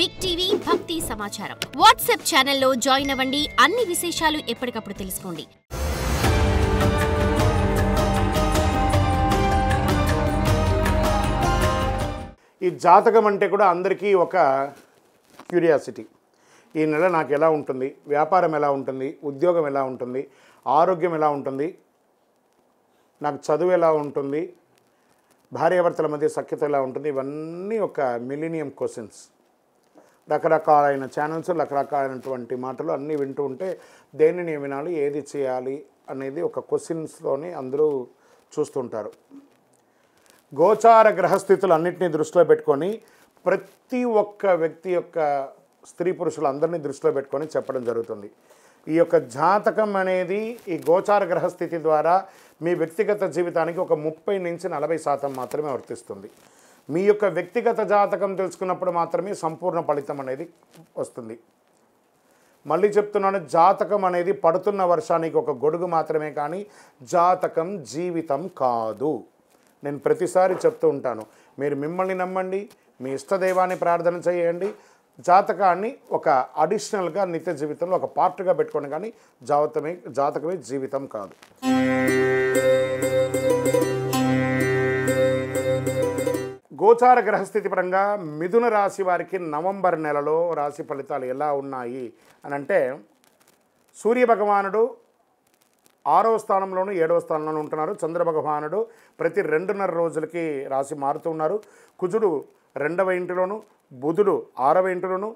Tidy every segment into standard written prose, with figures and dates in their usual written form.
Big TV భక్తి సమాచారం WhatsApp ఛానల్లో జాయిన్ అవ్వండి. అన్ని విశేషాలు ఎప్పటికప్పుడు తెలుసుకోండి. ఈ జాతకం అంటే కూడా అందరికీ ఒక క్యూరియాసిటీ. ఈ నెల నాకు ఎలా ఉంటుంది, వ్యాపారం ఎలా ఉంటుంది, ఉద్యోగం ఎలా ఉంటుంది, ఆరోగ్యం ఎలా ఉంటుంది, నాకు చదువు ఎలా ఉంటుంది, భార్యాభర్తల మధ్య సఖ్యత ఎలా ఉంటుంది, ఇవన్నీ ఒక మిలీనియం క్వశ్చన్స్. రకరకాలైన ఛానల్స్, రకరకాలైనటువంటి మాటలు అన్నీ వింటూ ఉంటే దేనిని వినాలి, ఏది చేయాలి అనేది ఒక క్వశ్చన్స్తోనే అందరూ చూస్తుంటారు. గోచార గ్రహస్థితులు అన్నింటినీ దృష్టిలో పెట్టుకొని ప్రతి ఒక్క వ్యక్తి యొక్క స్త్రీ పురుషులు అందరినీ దృష్టిలో పెట్టుకొని చెప్పడం జరుగుతుంది. ఈ యొక్క జాతకం అనేది ఈ గోచార గ్రహస్థితి ద్వారా మీ వ్యక్తిగత జీవితానికి ఒక 30 నుంచి 40% మాత్రమే వర్తిస్తుంది. మీ యొక్క వ్యక్తిగత జాతకం తెలుసుకున్నప్పుడు మాత్రమే సంపూర్ణ ఫలితం అనేది వస్తుంది. మళ్ళీ చెప్తున్నాను, జాతకం అనేది పడుతున్న వర్షానికి ఒక గొడుగు మాత్రమే, కానీ జాతకం జీవితం కాదు. నేను ప్రతిసారి చెప్తూ ఉంటాను, మీరు మిమ్మల్ని నమ్మండి, మీ ఇష్టదైవాన్ని ప్రార్థన చేయండి, జాతకాన్ని ఒక అడిషనల్గా నిత్య జీవితంలో ఒక పార్ట్గా పెట్టుకోండి, కానీ జాతకమే జీవితం కాదు. గోచార గ్రహస్థితి పరంగా మిథున రాశి వారికి నవంబర్ నెలలో రాశి ఫలితాలు ఎలా ఉన్నాయి అని అంటే, సూర్యభగవానుడు 6వ స్థానంలోను 7వ స్థానంలోనూ ఉంటున్నారు. చంద్రభగవానుడు ప్రతి 2.5 రోజులకి రాశి మారుతూ ఉన్నారు. కుజుడు 2వ ఇంటిలోను, బుధుడు 6వ ఇంటిలోను,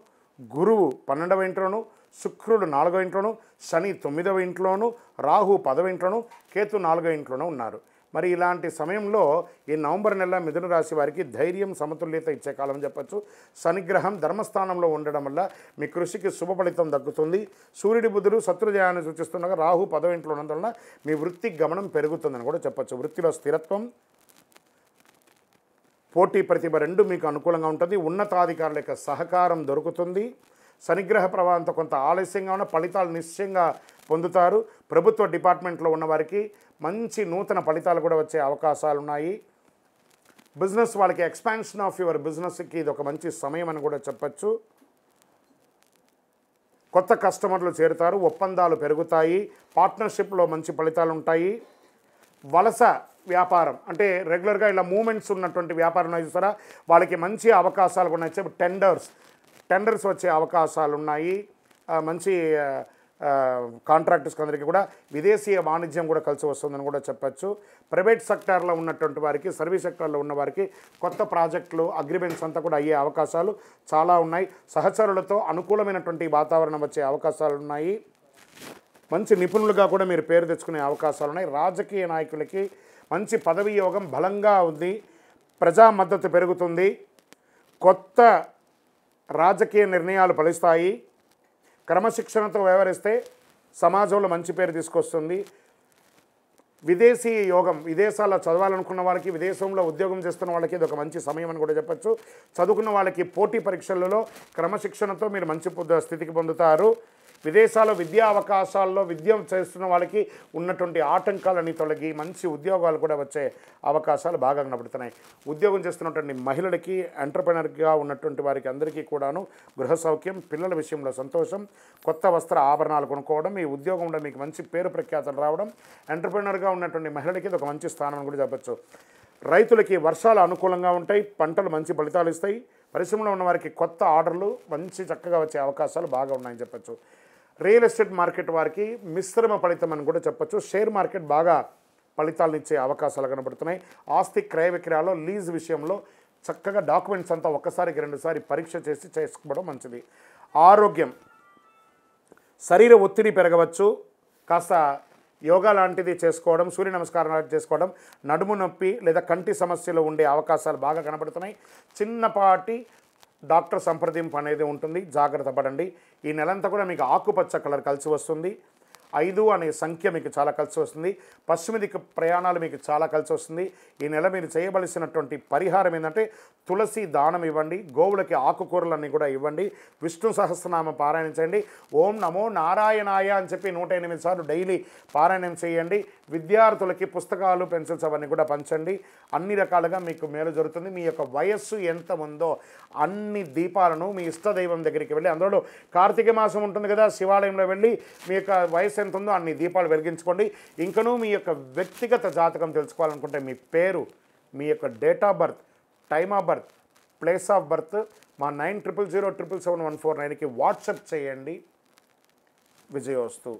గురువు 12వ ఇంట్లోను, శుక్రుడు 4వ ఇంట్లోను, శని 9వ ఇంట్లోను, రాహు 10వ ఇంట్లోను, కేతు 4వ ఇంట్లోనూ ఉన్నారు. మరి ఇలాంటి సమయంలో ఈ నవంబర్ నెల మిథున రాశి వారికి ధైర్యం, సమతుల్యత ఇచ్చే కాలం చెప్పచ్చు. శనిగ్రహం ధర్మస్థానంలో ఉండడం వల్ల మీ కృషికి శుభ ఫలితం దక్కుతుంది. సూర్యుడి బుధుడు శత్రుజయాన్ని సూచిస్తుండగా రాహు 10వ ఇంట్లో ఉన్నందువలన మీ వృత్తి గమనం పెరుగుతుందని కూడా చెప్పచ్చు. వృత్తిలో స్థిరత్వం, పోటీ ప్రతిభ రెండు మీకు అనుకూలంగా ఉంటుంది. ఉన్నతాధికారుల యొక్క సహకారం దొరుకుతుంది. శనిగ్రహ ప్రభావంతో కొంత ఆలస్యంగా ఉన్న ఫలితాలు నిశ్చయంగా పొందుతారు. ప్రభుత్వ డిపార్ట్మెంట్లో ఉన్నవారికి మంచి నూతన ఫలితాలు కూడా వచ్చే అవకాశాలు ఉన్నాయి. బిజినెస్ వాళ్ళకి ఎక్స్పాన్షన్ ఆఫ్ యువర్ బిజినెస్కి ఇది ఒక మంచి సమయం అని కూడా చెప్పచ్చు. కొత్త కస్టమర్లు చేరుతారు, ఒప్పందాలు పెరుగుతాయి, పార్ట్నర్షిప్లో మంచి ఫలితాలు ఉంటాయి. వలస వ్యాపారం అంటే రెగ్యులర్గా ఇలా మూమెంట్స్ ఉన్నటువంటి వ్యాపారం చూస్తారా, వాళ్ళకి మంచి అవకాశాలు కూడా వచ్చే టెండర్స్ వచ్చే అవకాశాలు ఉన్నాయి. మంచి కాంట్రాక్టర్స్కి అందరికీ కూడా విదేశీయ వాణిజ్యం కూడా కలిసి వస్తుందని కూడా చెప్పచ్చు. ప్రైవేట్ సెక్టార్లో ఉన్నటువంటి వారికి, సర్వీస్ సెక్టార్లో ఉన్న వారికి కొత్త ప్రాజెక్టులు, అగ్రిమెంట్స్ అంతా కూడా అయ్యే అవకాశాలు చాలా ఉన్నాయి. సహచరులతో అనుకూలమైనటువంటి వాతావరణం వచ్చే అవకాశాలు ఉన్నాయి. మంచి నిపుణులుగా కూడా మీరు పేరు తెచ్చుకునే అవకాశాలు ఉన్నాయి. రాజకీయ నాయకులకి మంచి పదవీ యోగం బలంగా ఉంది. ప్రజా మద్దతు పెరుగుతుంది. కొత్త రాజకీయ నిర్ణయాలు ఫలిస్తాయి. క్రమశిక్షణతో వ్యవహరిస్తే సమాజంలో మంచి పేరు తీసుకొస్తుంది. విదేశీ యోగం, విదేశాల్లో చదవాలనుకున్న వాళ్ళకి, విదేశంలో ఉద్యోగం చేస్తున్న వాళ్ళకి ఇది ఒక మంచి సమయం అని కూడా చెప్పచ్చు. చదువుకున్న వాళ్ళకి పోటీ పరీక్షలలో క్రమశిక్షణతో మీరు మంచి స్థితికి పొందుతారు. విదేశాల్లో విద్యా అవకాశాల్లో విద్య చేస్తున్న వాళ్ళకి ఉన్నటువంటి ఆటంకాలన్నీ తొలగి మంచి ఉద్యోగాలు కూడా వచ్చే అవకాశాలు బాగా కనబడుతున్నాయి. ఉద్యోగం చేస్తున్నటువంటి మహిళలకి, ఎంటర్ప్రెనర్గా ఉన్నటువంటి వారికి అందరికీ కూడాను గృహ సౌఖ్యం, పిల్లల విషయంలో సంతోషం, కొత్త వస్త్ర ఆభరణాలు కొనుక్కోవడం, ఈ ఉద్యోగంలో మీకు మంచి పేరు ప్రఖ్యాతలు రావడం, ఎంటర్ప్రెనర్గా ఉన్నటువంటి మహిళలకి ఇది ఒక మంచి స్థానం అని కూడా చెప్పచ్చు. రైతులకి వర్షాలు అనుకూలంగా ఉంటాయి, పంటలు మంచి ఫలితాలు ఇస్తాయి. పరిశ్రమలో ఉన్న వారికి కొత్త ఆర్డర్లు మంచి చక్కగా వచ్చే అవకాశాలు బాగా ఉన్నాయని చెప్పచ్చు. రియల్ ఎస్టేట్ మార్కెట్ వారికి మిశ్రమ ఫలితం అని కూడా చెప్పచ్చు. షేర్ మార్కెట్ బాగా ఫలితాలను ఇచ్చే అవకాశాలు కనబడుతున్నాయి. ఆస్తి క్రయ విక్రయాల్లో, లీజ్ విషయంలో చక్కగా డాక్యుమెంట్స్ అంతా ఒక్కసారికి 2 పరీక్ష చేసి చేసుకోవడం మంచిది. ఆరోగ్యం, శరీర ఒత్తిడి పెరగవచ్చు. కాస్త యోగా లాంటిది చేసుకోవడం, సూర్య నమస్కారం లాంటివి చేసుకోవడం, నడుము నొప్పి లేదా కంటి సమస్యలు ఉండే అవకాశాలు బాగా కనబడుతున్నాయి. చిన్నపాటి డాక్టర్ సంప్రదింపు అనేది ఉంటుంది, జాగ్రత్త పడండి. ఈ నెలంతా కూడా మీకు ఆకుపచ్చ కలర్ కలిసి వస్తుంది. 5 అనే సంఖ్య మీకు చాలా కలిసి వస్తుంది. పశ్చిమ దిక్కు ప్రయాణాలు మీకు చాలా కలిసి వస్తుంది. ఈ నెల మీరు చేయవలసినటువంటి పరిహారం ఏంటంటే తులసి దానం ఇవ్వండి, గోవులకి ఆకుకూరలన్నీ కూడా ఇవ్వండి, విష్ణు సహస్రనామం పారాయణించండి, ఓం నమో నారాయణాయ అని చెప్పి 108 సార్లు డైలీ పారాయణం చేయండి. విద్యార్థులకి పుస్తకాలు, పెన్సిల్స్ అవన్నీ కూడా పంచండి. అన్ని రకాలుగా మీకు మేలు జరుగుతుంది. మీ యొక్క వయస్సు ఎంత ఉందో అన్ని దీపాలను మీ ఇష్టదైవం దగ్గరికి వెళ్ళి, అందులో కార్తీక మాసం ఉంటుంది కదా, శివాలయంలో వెళ్ళి మీ యొక్క వయసు ఎంత ఉందో అన్ని దీపాలు వెలిగించుకోండి. ఇంకనూ మీ యొక్క వ్యక్తిగత జాతకం తెలుసుకోవాలనుకుంటే మీ పేరు, మీ యొక్క date of birth, time of birth, place of birth మా 9007077149కి వాట్సాప్ చేయండి. విజయోస్తు.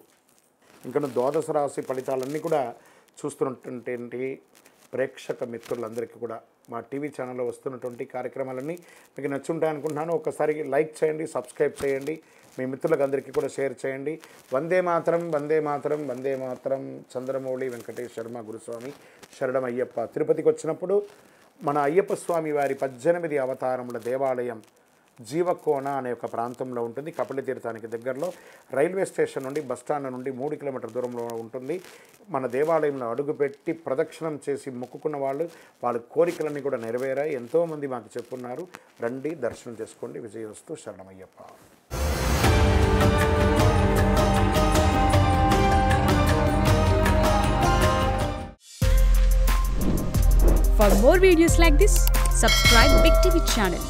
ఇంకను ద్వాదశ రాశి ఫలితాలన్నీ కూడా చూస్తున్నటువంటి ప్రేక్షక మిత్రులందరికీ కూడా మా టీవీ ఛానల్లో వస్తున్నటువంటి కార్యక్రమాలన్నీ మీకు నచ్చుంటాయనుకుంటున్నాను. ఒకసారి లైక్ చేయండి, సబ్స్క్రైబ్ చేయండి, మీ మిత్రులకు అందరికీ కూడా షేర్ చేయండి. వందే మాతరం, వందే మాతరం, వందే మాతరం. చంద్రమౌళి వెంకటేష్ శర్మ గురుస్వామి శరణం అయ్యప్ప. తిరుపతికి వచ్చినప్పుడు మన అయ్యప్ప స్వామి వారి 18 అవతారముల దేవాలయం జీవకోన అనే ఒక ప్రాంతంలో ఉంటుంది. కపిల తీర్థానికి దగ్గరలో రైల్వే స్టేషన్ నుండి బస్టాండ్ నుండి 3 కిలోమీటర్ల దూరంలో ఉంటుంది. మన దేవాలయంలో అడుగుపెట్టి ప్రదక్షిణం చేసి మొక్కుకున్న వాళ్ళ కోరికలన్నీ కూడా నెరవేరాయి. ఎంతోమంది మాకు చెప్పున్నారు. రండి, దర్శనం చేసుకోండి. విజయోస్తు. శరణమయ్యప్ప. For more videos like this, subscribe Big TV channel.